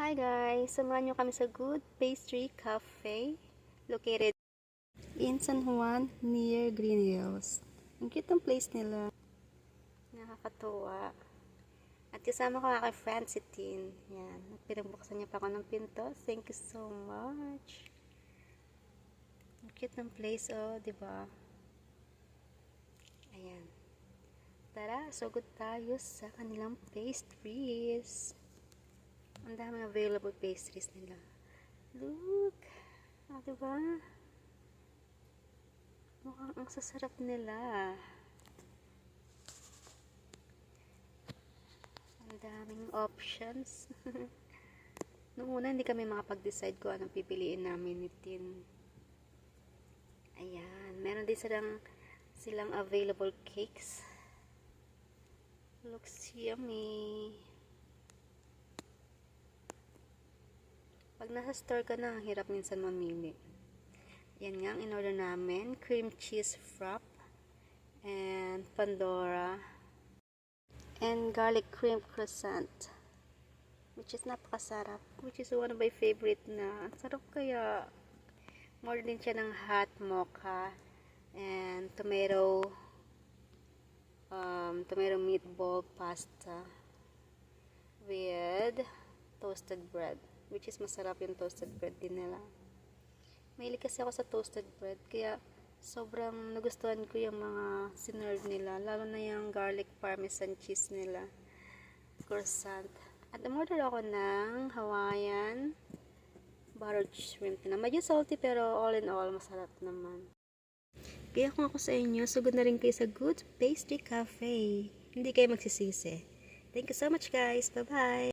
Hi guys! Samahan nyo kami sa Good Pastry Cafe located in San Juan near Green Hills. Ang cute ng place nila. Nakakatuwa. At kasama ko ang aking friend si Tin. Yan. Pinagbuksan niya pa ako ng pinto. Thank you so much. Ang cute ng place, oh, diba? Ayan. Tara, sugod tayo sa kanilang pastries. Ang daming available pastries nila. Look! Ah, diba? Mukhang ang sasarap nila. Ang daming options. Noong una, hindi kami makapag-decide kung anong pipiliin namin ni Tin. Ayan. Meron din silang available cakes. Looks yummy. Pag nasa store ka na, ang hirap minsan mamili. Yan nga ang in-order namin. Cream cheese frap. And Pandora. And garlic cream croissant. Which is napakasarap. Which is one of my favorite na. Ang sarap kaya. More din siya ng hot mocha. And tomato meatball pasta. With toasted bread. Which is masarap yung toasted bread din nila. Mahilig kasi ako sa toasted bread. Kaya sobrang nagustuhan ko yung mga sinerve nila. Lalo na yung garlic parmesan cheese nila. Croissant. At umorder ako ng Hawaiian buttered shrimp na. Medyo salty pero all in all masarap naman. Kaya kung ako sa inyo, sugod na rin kayo sa Good Pastry Cafe. Hindi kayo magsisisi. Thank you so much guys. Bye-bye!